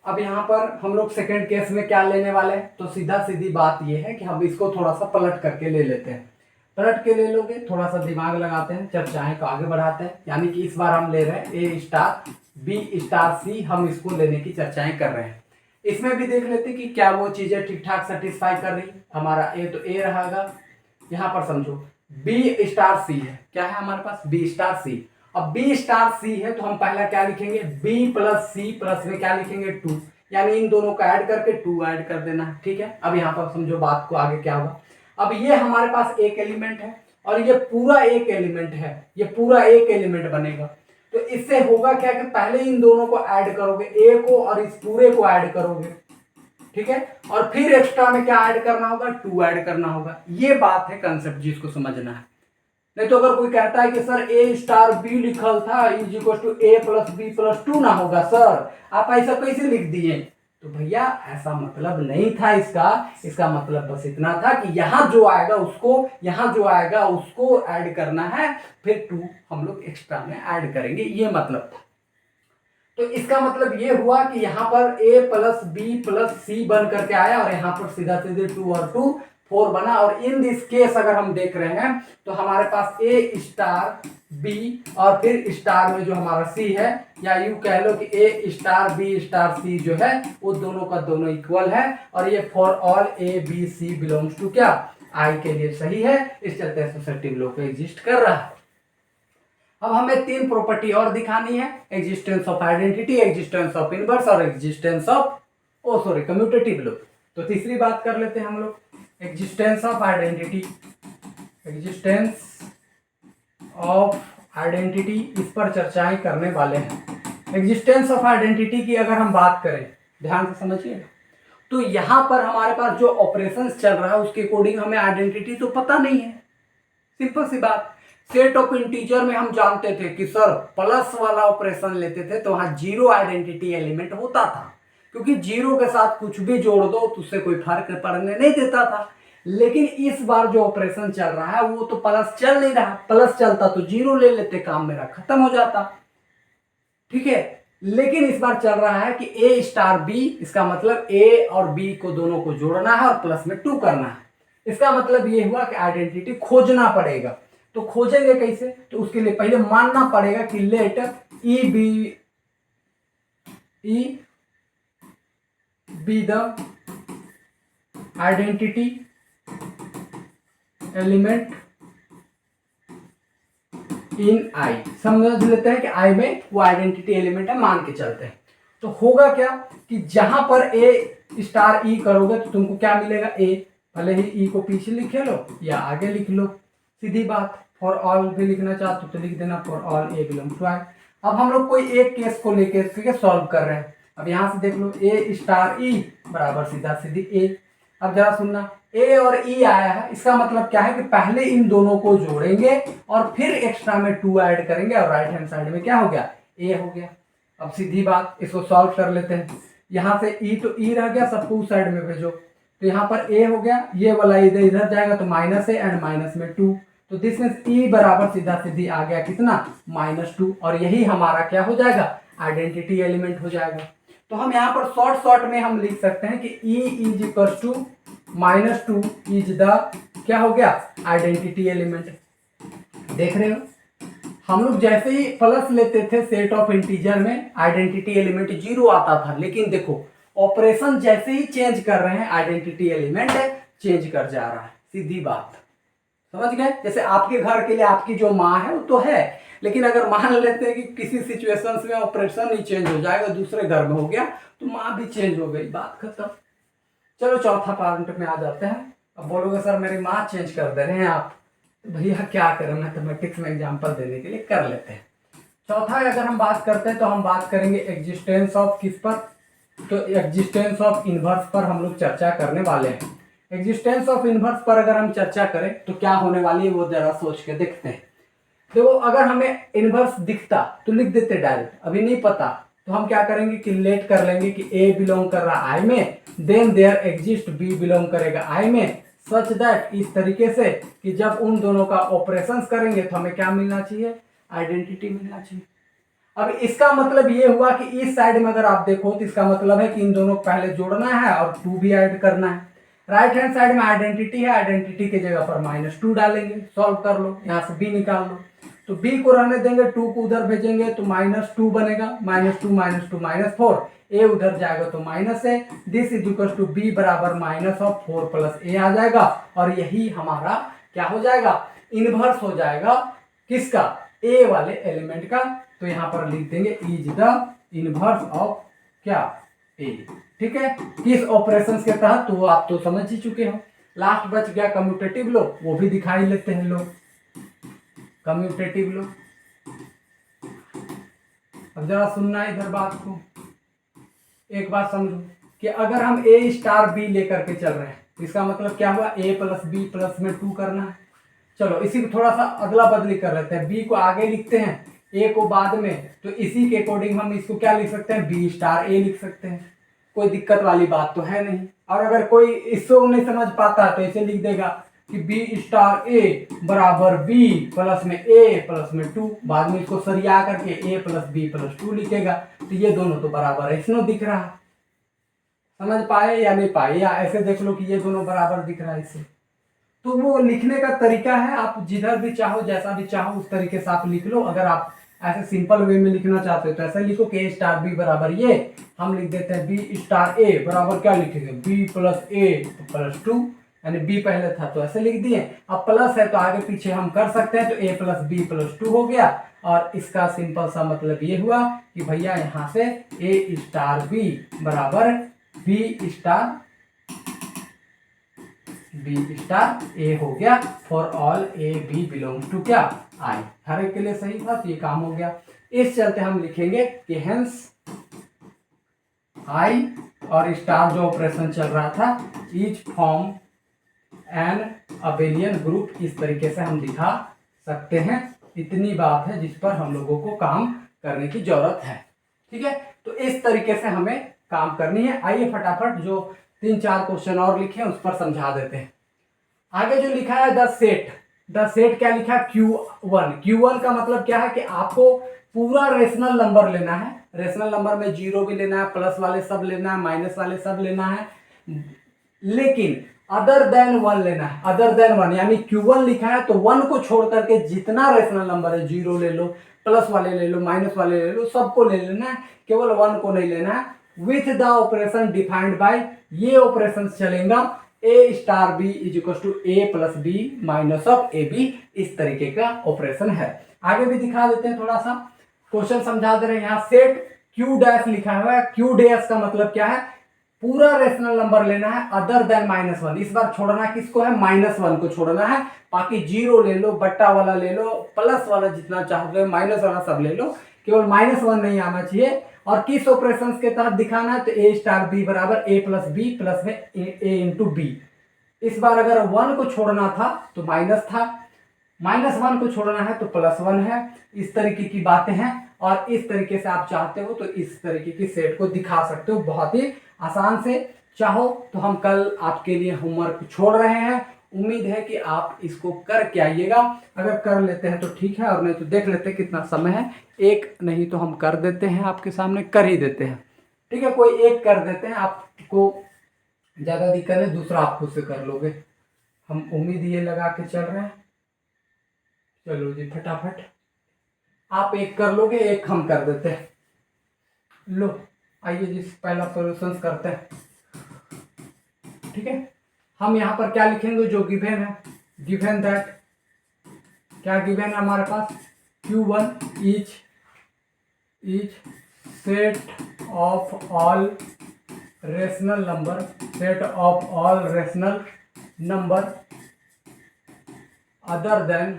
अब यहाँ पर हम लोग सेकेंड केस में क्या लेने वाले हैं, तो सीधा सीधी बात ये है कि हम इसको थोड़ा सा पलट करके ले लेते हैं। पलट के ले लोगे, थोड़ा सा दिमाग लगाते हैं, चर्चाएं को आगे बढ़ाते हैं। यानी कि इस बार हम ले रहे हैं ए स्टार बी स्टार सी, हम इसको लेने की चर्चाएं कर रहे हैं। इसमें भी देख लेते हैं कि क्या वो चीजें ठीक ठाक सेटिस्फाई कर रही। हमारा ए तो ए रहेगा, यहाँ पर समझो बी स्टार सी है, क्या है हमारे पास बी स्टार सी। अब बी स्टार सी है तो हम पहला क्या लिखेंगे, बी प्लस सी प्लस में क्या लिखेंगे 2, यानी इन दोनों को ऐड करके 2 ऐड कर देना है। ठीक है, अब यहाँ पर समझो बात को आगे क्या होगा। अब ये हमारे पास एक एलिमेंट है और ये पूरा एक एलिमेंट है, ये पूरा एक एलिमेंट बनेगा। तो इससे होगा क्या कि पहले इन दोनों को ऐड करोगे, ए को और इस पूरे को ऐड करोगे, ठीक है, और फिर एक्स्ट्रा में क्या ऐड करना होगा, 2 ऐड करना होगा। ये बात है कंसेप्ट जिसको समझना है। नहीं तो अगर कोई कहता है कि सर ए स्टार बी लिखल था is equal to A plus B plus 2 ना होगा सर, आप ऐसा कैसे लिख दिए, तो भैया ऐसा मतलब नहीं था इसका मतलब बस इतना था कि यहाँ जो आएगा उसको ऐड करना है, फिर 2 हम लोग एक्स्ट्रा में ऐड करेंगे, ये मतलब था। तो इसका मतलब ये हुआ कि यहाँ पर a प्लस बी प्लस सी बन करके आया और यहाँ पर सीधा सीधे 2 और 2 4 बना। और इन दिस केस अगर हम देख रहे हैं तो हमारे पास a स्टार b और फिर स्टार में जो हमारा c है, या यूं कह लो कि a star b star c जो है वो दोनों का दोनों इक्वल है। और ये for all a b c belongs to क्या, i के लिए सही है, इस चलते एसोसिएटिव लॉ पे एग्जिस्ट कर रहा है। अब हमें 3 प्रॉपर्टी और दिखानी है, existence of identity, existence of inverse और एग्जिस्टेंस ऑफ कम्यूटेटिव लॉ। तो तीसरी बात कर लेते हैं हम लोग, existence of identity. Existence of identity, इस पर चर्चाएं करने वाले हैं। एग्जिस्टेंस ऑफ आइडेंटिटी की अगर हम बात करें, ध्यान से समझिए, तो यहां पर हमारे पास जो ऑपरेशंस चल रहा है उसके अकॉर्डिंग हमें आइडेंटिटी तो पता नहीं है। सिंपल सी बात, सेट ऑफ इंटीजर में हम जानते थे कि सर प्लस वाला ऑपरेशन लेते थे तो वहां जीरो आइडेंटिटी एलिमेंट होता था, क्योंकि जीरो के साथ कुछ भी जोड़ दो तो उससे कोई फर्क पड़ने नहीं देता था। लेकिन इस बार जो ऑपरेशन चल रहा है वो तो प्लस चल नहीं रहा, प्लस चलता तो जीरो ले लेते, काम मेरा खत्म हो जाता, ठीक है। लेकिन इस बार चल रहा है कि ए स्टार बी, इसका मतलब ए और बी को दोनों को जोड़ना है और प्लस में 2 करना है। इसका मतलब ये हुआ कि आइडेंटिटी खोजना पड़ेगा। तो खोजेंगे कैसे, तो उसके लिए पहले मानना पड़ेगा कि late E be the identity element in आई। समझ लेते हैं कि आई में वो आइडेंटिटी एलिमेंट है, मान के चलते हैं। तो होगा क्या कि जहां पर ए स्टार ई करोगे तो तुमको क्या मिलेगा, ए, भले ही ई को पीछे लिखे लो या आगे लिख लो, सीधी बात। फॉर ऑल भी लिखना चाहते तो लिख देना for all A belong to आई। अब हम लोग कोई एक केस को लेकर सॉल्व कर रहे हैं। अब यहां से देख लो ए स्टार ई बराबर सीधा सीधी ए। अब जरा सुनना, ए और ई आया है, इसका मतलब क्या है कि पहले इन दोनों को जोड़ेंगे और फिर एक्स्ट्रा में 2 ऐड करेंगे और राइट हैंड साइड में क्या हो गया, ए हो गया। अब सीधी बात, इसको सॉल्व कर लेते हैं। यहां से ई तो ई रह गया, सबको उस साइड में भेजो, तो यहाँ पर ए हो गया, ये वाला इधर जाएगा तो माइनस ए एंड माइनस में 2, तो दिस मींस ई बराबर सीधा सीधी आ गया कितना, -2। और यही हमारा क्या हो जाएगा, आइडेंटिटी एलिमेंट हो जाएगा। तो हम यहाँ पर शॉर्ट में हम लिख सकते हैं कि E is equal to -2 is the क्या हो गया, आइडेंटिटी एलिमेंट। देख रहे हो, हम लोग जैसे ही प्लस लेते थे सेट ऑफ इंटीजर में आइडेंटिटी एलिमेंट 0 आता था, लेकिन देखो ऑपरेशन जैसे ही चेंज कर रहे हैं आइडेंटिटी एलिमेंट चेंज कर जा रहा है, सीधी बात, समझ गए। जैसे आपके घर के लिए आपकी जो माँ है वो तो है, लेकिन अगर मान लेते हैं कि किसी सिचुएशंस में ऑपरेशन ही चेंज हो जाएगा, दूसरे घर में हो गया तो माँ भी चेंज हो गई, बात खत्म। चलो चौथा पॉइंट में आ जाते हैं। अब बोलोगे सर मेरी माँ चेंज कर दे रहे हैं आप, तो भैया क्या करें, मैथमेटिक्स में एग्जाम्पल देने के लिए कर लेते हैं। चौथा अगर हम बात करते हैं तो हम बात करेंगे एग्जिस्टेंस ऑफ किस पर, तो एग्जिस्टेंस ऑफ इनवर्स पर हम लोग चर्चा करने वाले हैं। एग्जिस्टेंस ऑफ इनवर्स पर अगर हम चर्चा करें तो क्या होने वाली है वो जरा सोच के देखते हैं। देखो अगर हमें इनवर्स दिखता तो लिख देते डायरेक्ट, अभी नहीं पता तो हम क्या करेंगे कि लेट कर लेंगे कि ए बिलोंग कर रहा आई में, then there exist B belong करेगा आई में, सच दैट इस तरीके से कि जब उन दोनों का ऑपरेशंस करेंगे तो हमें क्या मिलना चाहिए, आइडेंटिटी मिलना चाहिए। अब इसका मतलब ये हुआ कि इस साइड में अगर आप देखो तो इसका मतलब है कि इन दोनों को पहले जोड़ना है और 2 भी ऐड करना है। राइट हैंड साइड में आइडेंटिटी है, आइडेंटिटी की जगह पर -2 डालेंगे, सॉल्व कर लो, यहाँ से b निकाल लो। तो b को रहने देंगे, 2 को उधर भेजेंगे तो -2 बनेगा, -2 -4, a उधर जाएगा तो -a, this is equal to b बराबर -4 + a आ जाएगा। और यही हमारा क्या हो जाएगा, इनवर्स हो जाएगा किसका, a वाले एलिमेंट का। तो यहाँ पर लिख देंगे इज द इनवर्स ऑफ क्या, a। ठीक है, किस ऑपरेशन के तहत, तो आप तो समझ ही चुके हो। लास्ट बच गया कम्यूटेटिव लो, वो भी दिखाई लेते हैं लोग, कम्यूटेटिव लो। अब जरा सुनना इधर बात को, एक बात समझो कि अगर हम a स्टार b लेकर के चल रहे हैं, इसका मतलब क्या हुआ, a + b प्लस में 2 करना है। चलो इसी को थोड़ा सा अदला बदली कर लेते हैं, b को आगे लिखते हैं, a को बाद में, तो इसी के अकॉर्डिंग हम इसको क्या लिख सकते हैं, b स्टार a लिख सकते हैं। कोई दिक्कत वाली बात तो है नहीं। और अगर कोई इसको नहीं समझ पाता तो इसे लिख देगा कि b स्टार a बराबर b प्लस में a प्लस में 2, बाद में इसको सरिया करके a + b + 2 लिखेगा। तो ये दोनों तो बराबर है, इसमें दिख रहा है, समझ पाए या नहीं पाए, या ऐसे देख लो कि ये दोनों बराबर दिख रहा है इससे। तो वो लिखने का तरीका है, आप जिधर भी चाहो जैसा भी चाहो उस तरीके से आप लिख लो। अगर आप ऐसे सिंपल वे में लिखना चाहते हो तो ऐसे लिखो कि a स्टार b बराबर, ये हम लिख देते हैं b स्टार a बराबर क्या लिखेंगे, b + a + 2, यानी b पहले था तो ऐसे लिख दिए, अब प्लस है तो आगे पीछे हम कर सकते हैं, तो a + b + 2 हो गया। और इसका सिंपल सा मतलब ये हुआ कि भैया यहाँ से a स्टार b बराबर b स्टार a हो गया for all a b belongs to क्या, i। हर एक के लिए सही था, तो ये काम हो गया। इस चलते हम लिखेंगे कि हेंस i और स्टार जो ऑपरेशन चल रहा था, is form an abelian group, इस तरीके से हम दिखा सकते हैं। इतनी बात है जिस पर हम लोगों को काम करने की जरूरत है। ठीक है, तो इस तरीके से हमें काम करनी है। आइए फटाफट जो 3-4 क्वेश्चन और लिखे हैं उस पर समझा देते हैं। आगे जो लिखा है द सेट क्या लिखा है, Q1 का मतलब क्या है कि आपको पूरा रेशनल नंबर लेना है। रेशनल नंबर में 0 भी लेना है, प्लस वाले सब लेना है, माइनस वाले सब लेना है, लेकिन अदर देन 1 लेना है। अदर देन 1 यानी Q1 लिखा है तो 1 को छोड़ करके जितना रेशनल नंबर है, 0 ले लो, प्लस वाले ले लो, माइनस वाले ले लो, सबको ले लेना है, केवल 1 को नहीं लेना है। With the operation defined by, ये ऑपरेशन चलेगा a star b is equal to a + b minus of ab, इस तरीके का ऑपरेशन है। आगे भी दिखा देते हैं, थोड़ा सा क्वेश्चन समझा दे रहे हैं। यहाँ सेट q डैश लिखा हुआ है, q डैश का मतलब क्या है, पूरा रेशनल नंबर लेना है अदर देन -1। इस बार छोड़ना किसको है, -1 को छोड़ना है, बाकी 0 ले लो, बट्टा वाला ले लो, प्लस वाला जितना चाहोगे, माइनस वाला सब ले लो, केवल -1 नहीं आना चाहिए। और किस ऑपरेशन के तहत दिखाना है, तो a स्टार b बराबर a + b प्लस में a × b। इस बार अगर 1 को छोड़ना था तो माइनस था, -1 को छोड़ना है तो +1 है। इस तरीके की बातें हैं, और इस तरीके से आप चाहते हो तो इस तरीके की सेट को दिखा सकते हो बहुत ही आसान से। चाहो तो हम कल आपके लिए होमवर्क छोड़ रहे हैं, उम्मीद है कि आप इसको कर के आइएगा। अगर कर लेते हैं तो ठीक है, और नहीं तो देख लेते हैं कितना समय है। एक नहीं तो हम कर देते हैं, आपके सामने कर ही देते हैं। ठीक है, कोई एक कर देते हैं, आपको ज़्यादा दिक्कत है, दूसरा आप खुद से कर लोगे। हम उम्मीद ये लगा के चल रहे हैं। चलो जी फटाफट, आप एक कर लोगे, एक हम कर देते हैं। लो आइए जी पहला सॉल्यूशंस करते हैं। ठीक है, हम यहाँ पर क्या लिखेंगे, जो गिवन है, गिवन दैट, क्या गिवन है हमारे पास, Q1 is set of all rational number, set of all rational number other than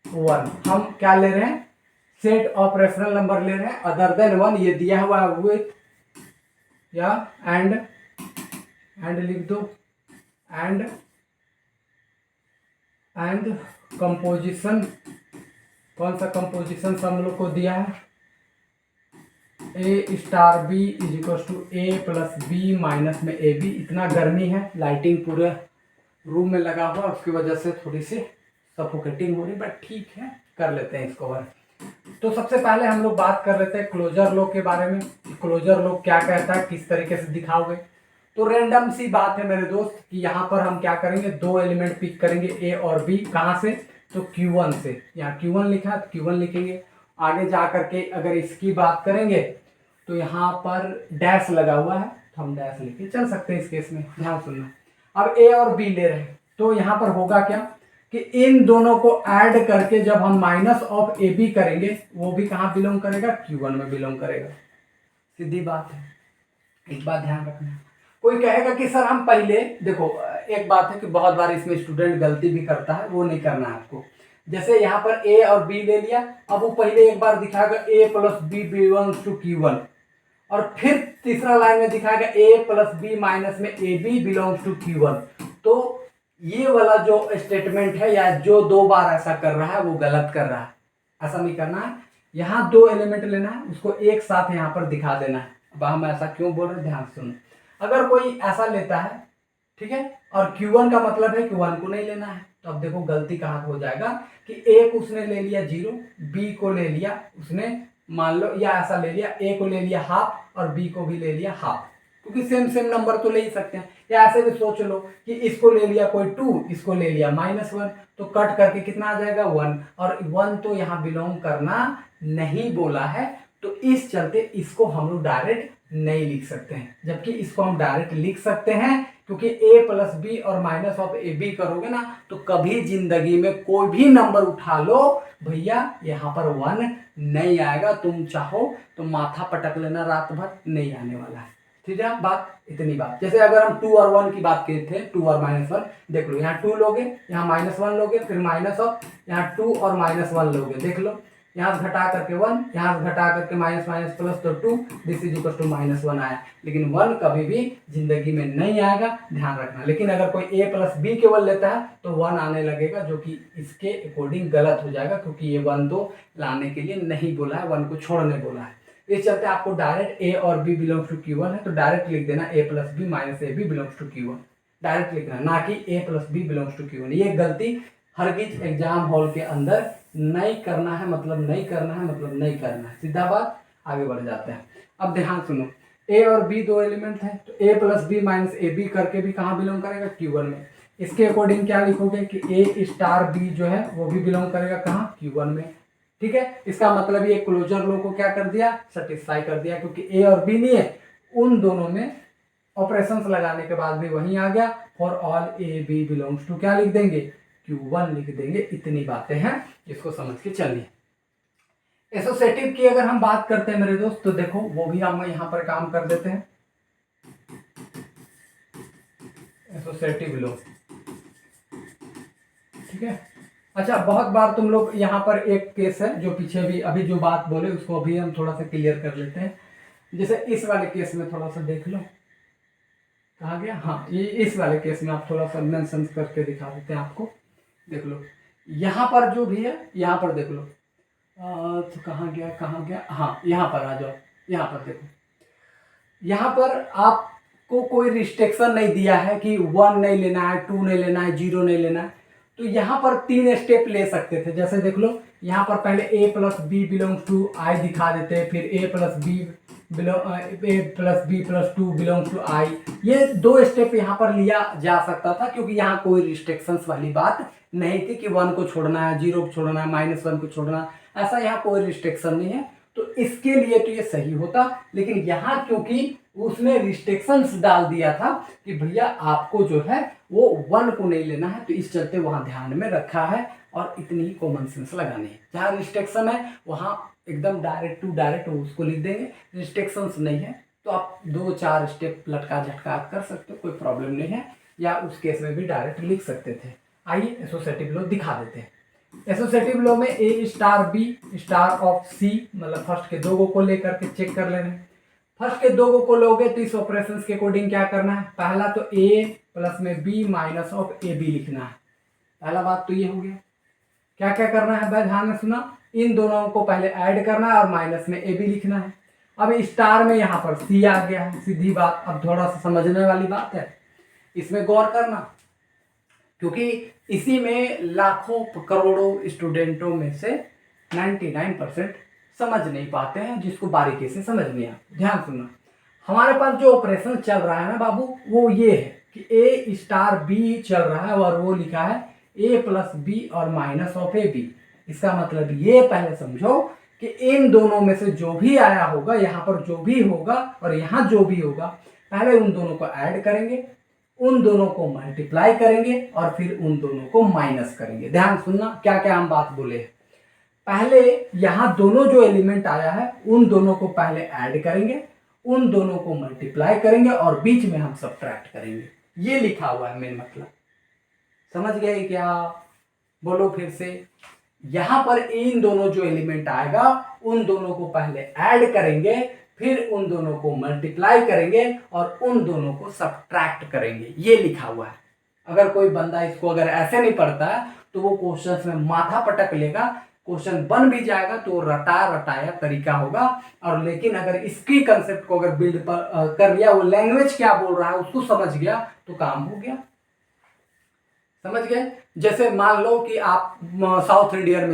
1। हम क्या ले रहे हैं, सेट ऑफ रेशनल नंबर ले रहे हैं अदर देन 1, ये दिया हुआ है विथ या एंड लिख दो, एंड कंपोजिशन, कौन सा कंपोजिशन हम लोग को दिया है, a star b is equal to a + b minus में ab। इतना गर्मी है, लाइटिंग पूरे रूम में लगा हुआ, उसकी वजह से थोड़ी सी सफोकेटिंग हो रही, बट ठीक है, कर लेते हैं इसको वर्क। तो सबसे पहले हम लोग बात कर लेते हैं क्लोजर लॉ के बारे में। क्लोजर लॉ क्या कहता है, किस तरीके से दिखाओगे। तो रैंडम सी बात है मेरे दोस्त कि यहाँ पर हम क्या करेंगे, दो एलिमेंट पिक करेंगे ए और बी। कहाँ से, तो Q1 से। यहाँ Q1 लिखा है तो Q1 लिखेंगे। आगे जा करके अगर इसकी बात करेंगे तो यहाँ पर डैश लगा हुआ है तो हम डैश लेके चल सकते हैं इस केस में। ध्यान सुनना, अब ए और बी ले रहे हैं तो यहाँ पर होगा क्या कि इन दोनों को ऐड करके जब हम माइनस ऑफ ए बी करेंगे, वो भी कहाँ बिलोंग करेगा, Q1 में बिलोंग करेगा। सीधी बात है, एक बात ध्यान रखना। कोई कहेगा कि सर हम पहले देखो, एक बात है कि बहुत बार इसमें स्टूडेंट गलती भी करता है, वो नहीं करना है आपको। जैसे यहाँ पर ए और बी ले लिया, अब वो पहले एक बार दिखाएगा ए plus b belongs to Q1, और फिर तीसरा लाइन में दिखाएगा ए प्लस बी माइनस में ए बी बिलोंग्स टू Q1। तो ये वाला जो स्टेटमेंट है या जो दो बार ऐसा कर रहा है वो गलत कर रहा है। ऐसा नहीं करना है, यहाँ दो एलिमेंट लेना है, उसको एक साथ यहाँ पर दिखा देना है। अब हम ऐसा क्यों बोल रहे हैं, ध्यान सुनो। अगर कोई ऐसा लेता है, ठीक है, और Q1 का मतलब है कि 1 को नहीं लेना है, तो अब देखो गलती कहाँ हो जाएगा कि ए को उसने ले लिया 0, बी को ले लिया उसने, मान लो, या ऐसा ले लिया, ए को ले लिया हाफ और बी को भी ले लिया हाफ, क्योंकि सेम सेम नंबर तो ले ही सकते हैं। या ऐसे भी सोच लो कि इसको ले लिया कोई 2, इसको ले लिया -1, तो कट करके कितना आ जाएगा 1, और 1 तो यहाँ बिलोंग करना नहीं बोला है, तो इस चलते इसको हम लोग डायरेक्ट नहीं लिख सकते हैं। जबकि इसको हम डायरेक्ट लिख सकते हैं, क्योंकि a प्लस बी और माइनस ऑफ ए बी करोगे ना, तो कभी जिंदगी में कोई भी नंबर उठा लो भैया, यहाँ पर 1 नहीं आएगा। तुम चाहो तो माथा पटक लेना रात भर, नहीं आने वाला है। ठीक है, बात इतनी बात। जैसे अगर हम 2 और 1 की बात किए थे, 2 और -1, देख लो, यहाँ 2 लोगे, यहाँ -1 लोगे, फिर माइनस ऑफ, यहाँ 2 और -1 लोगे, देख लो, यहाँ से घटा करके 1, यहाँ से घटा करके माइनस माइनस प्लस, तो 2, दिस इज इक्वल टू -1 आया। लेकिन 1 कभी भी जिंदगी में नहीं आएगा, ध्यान रखना। लेकिन अगर कोई a प्लस बी केवल लेता है तो 1 आने लगेगा, जो कि इसके अकॉर्डिंग गलत हो जाएगा, क्योंकि ये 1 तो लाने के लिए नहीं बोला है, 1 को छोड़ने बोला है। इस चलते आपको डायरेक्ट a और b बिलोंग्स टू Q1 है, तो डायरेक्ट लिख देना a plus b minus a b belongs to Q1, direct लिखना, ना कि a plus b belongs to Q1। ये गलती हरगिज एग्जाम हॉल के अंदर नहीं करना है, मतलब नहीं करना है, मतलब नहीं करना है। सीधा बात, आगे बढ़ जाते हैं। अब ध्यान सुनो, a और b दो एलिमेंट है, तो a plus b minus a b करके भी कहाँ बिलोंग करेगा, Q1 में। इसके अकॉर्डिंग क्या लिखोगे कि a स्टार b जो है वो भी बिलोंग करेगा कहाँ, Q1 में। ठीक है, इसका मतलब ये क्लोजर लॉ को क्या कर दिया, सेटिस्फाई कर दिया, क्योंकि a और b नहीं है, उन दोनों में ऑपरेशंस लगाने के बाद भी वहीं आ गया। For all a b belongs to क्या लिख देंगे, Q1 लिख देंगे। इतनी बातें हैं, इसको समझ के चलिए। एसोसिएटिव की अगर हम बात करते हैं मेरे दोस्त, तो देखो वो भी हम यहाँ पर काम कर देते हैं। एसोसिएटिव लॉ, ठीक है। अच्छा, बहुत बार तुम लोग यहाँ पर एक केस है जो पीछे भी अभी जो बात बोले उसको अभी हम थोड़ा सा क्लियर कर लेते हैं। जैसे इस वाले केस में थोड़ा सा देख लो, कहाँ गया, हाँ, ये इस वाले केस में आप थोड़ा सा मेंशन करके दिखा देते हैं आपको। देख लो यहाँ पर जो भी है, यहाँ पर देख लो, तो कहाँ गया, हाँ, यहाँ पर आ जाओ। यहाँ पर देखो, यहाँ पर आपको कोई रिस्ट्रिक्शन नहीं दिया है कि 1 नहीं लेना है, 2 नहीं लेना है, 0 नहीं लेना है। तो यहाँ पर 3 स्टेप ले सकते थे। जैसे देख लो, यहाँ पर पहले a plus b belongs to आई दिखा देते, फिर a plus B plus 2 belongs to आई। ये 2 स्टेप यहाँ पर लिया जा सकता था, क्योंकि यहाँ कोई रिस्ट्रिक्शंस वाली बात नहीं थी कि 1 को छोड़ना है, 0 को छोड़ना है, -1 को छोड़ना है, ऐसा यहाँ कोई रिस्ट्रिक्शन नहीं है। तो इसके लिए तो ये सही होता, लेकिन यहाँ क्योंकि उसने रिस्ट्रिक्शंस डाल दिया था कि भैया आपको जो है वो 1 को नहीं लेना है, तो इस चलते वहाँ ध्यान में रखा है। और इतनी ही कॉमन सेंस लगानी है। जहाँ रिस्ट्रिक्शन है वहाँ एकदम डायरेक्ट टू डायरेक्ट उसको लिख देंगे। रिस्ट्रिक्शंस नहीं है तो आप 2-4 स्टेप लटका झटका कर सकते हो, कोई प्रॉब्लम नहीं है। या उस केस में भी डायरेक्ट लिख सकते थे। आइए एसोसिएटिव लॉ दिखा देते हैं। एसोसिएटिव लॉ में a star b star of c, मतलब फर्स्ट के 2 को लेकर के चेक कर लेना है। फर्स्ट के 2 को लोगे तो इस ऑपरेशन के अकॉर्डिंग क्या करना है, पहला तो a प्लस में b minus of a b लिखना है। पहला बात तो ये हो गया। क्या क्या करना है भाई, ध्यान में सुना, इन दोनों को पहले ऐड करना है और माइनस में ए बी लिखना है। अब स्टार में यहाँ पर सी आ गया है, सीधी बात। अब थोड़ा सा समझने वाली बात है, इसमें गौर करना। क्योंकि इसी में लाखों करोड़ों स्टूडेंटों में से 99% समझ नहीं पाते हैं, जिसको बारीकी से समझ नहीं आता। ध्यान सुनना, हमारे पास जो ऑपरेशन चल रहा है ना बाबू, वो ये है कि ए स्टार बी चल रहा है और वो लिखा है ए प्लस बी और माइनस ऑफ ए बी। इसका मतलब ये पहले समझो कि इन दोनों में से जो भी आया होगा, यहाँ पर जो भी होगा और यहाँ जो भी होगा, पहले उन दोनों को ऐड करेंगे, उन दोनों को मल्टीप्लाई करेंगे और फिर उन दोनों को माइनस करेंगे। ध्यान सुनना क्या क्या हम बात बोले। पहले यहाँ दोनों जो एलिमेंट आया है उन दोनों को पहले ऐड करेंगे, उन दोनों को मल्टीप्लाई करेंगे और बीच में हम सब्ट्रैक्ट करेंगे। ये लिखा हुआ है मेन मतलब। समझ गए क्या? बोलो फिर से। यहां पर इन दोनों जो एलिमेंट आएगा उन दोनों को पहले ऐड करेंगे, फिर उन दोनों को मल्टीप्लाई करेंगे और उन दोनों को सब्ट्रैक्ट करेंगे। ये लिखा हुआ है। अगर कोई बंदा इसको अगर ऐसे नहीं पढ़ता है तो वो क्वेश्चन में माथा पटक लेगा, क्वेश्चन बन भी जाएगा तो रटाया तरीका होगा। और लेकिन अगर इसकी कंसेप्ट को अगर बिल्ड कर लिया, वो लैंग्वेज क्या बोल रहा है उसको समझ गया तो काम हो गया। समझ गए? जैसे मान लो कि आप साउथ इंडियन में